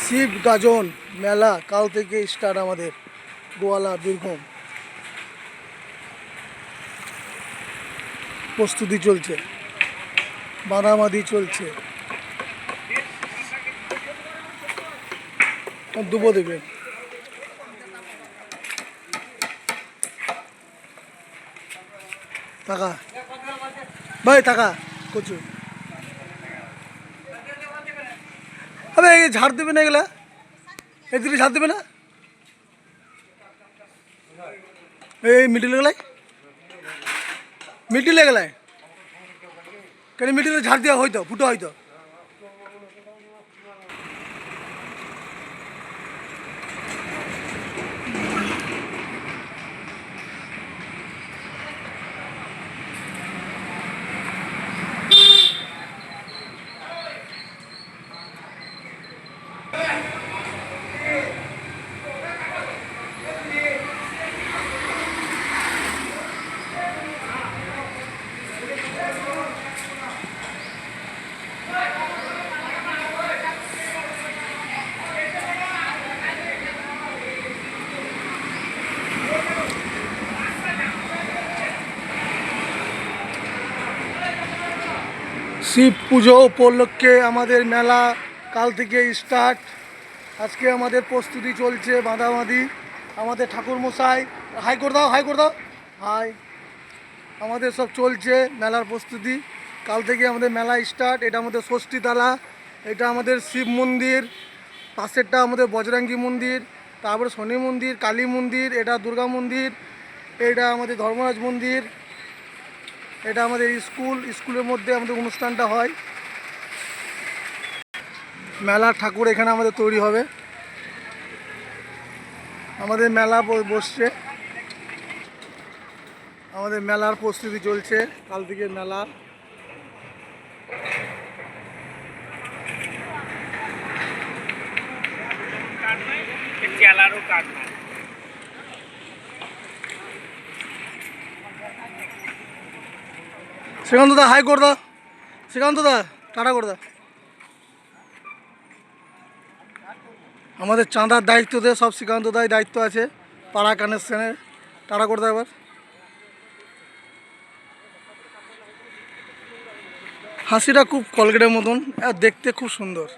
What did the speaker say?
শিব গাজন মেলা কাল থেকে স্টার্ট আমাদের গোয়ালা বীরভূম। প্রস্তুতি চলছে, বাঁধাবাঁধি চলছে। দুবো দেবে টাকা ভাই, টাকা কচু। আরে ঝাড় দেবে না, এগুলা এদিকে ঝাড় দেবে না। এই মিডিলে গেলায়, মিডিলে গেলায় কেন মিডিলে ঝাড় দেওয়া হয়তো, ফুটো হয়তো। শিব পুজো উপলক্ষে আমাদের মেলা কাল থেকে স্টার্ট। আজকে আমাদের প্রস্তুতি চলছে, বাঁধাবাঁধি। আমাদের ঠাকুরমশাই হাই করে দাও, হাই করে দাও, হাই। আমাদের সব চলছে মেলার প্রস্তুতি। কাল থেকে আমাদের মেলা স্টার্ট। এটা আমাদের ষষ্ঠীতলা, এটা আমাদের শিব মন্দির, পাশেরটা আমাদের বজরঙ্গী মন্দির, তারপরে শনি মন্দির, কালী মন্দির, এটা দুর্গা মন্দির, এটা আমাদের ধর্মরাজ মন্দির, এটা আমাদের স্কুল। স্কুলের মধ্যে আমাদের অনুষ্ঠানটা হয়। মেলার ঠাকুর এখানে আমাদের তৈরি হবে। আমাদের মেলা বসছে, আমাদের মেলার প্রস্তুতি চলছে কাল থেকে মেলা। শ্রীকান্ত দা হাই করে দাও, শ্রীকান্ত দা টাটা করে দাও। আমাদের চাঁদার দায়িত্বতে সব শ্রীকান্ত দায় দায়িত্ব আছে, পাড়া কানেকশনের। টাটা করে দাও এবার। হাসিটা খুব কলগেটের মতন, আর দেখতে খুব সুন্দর।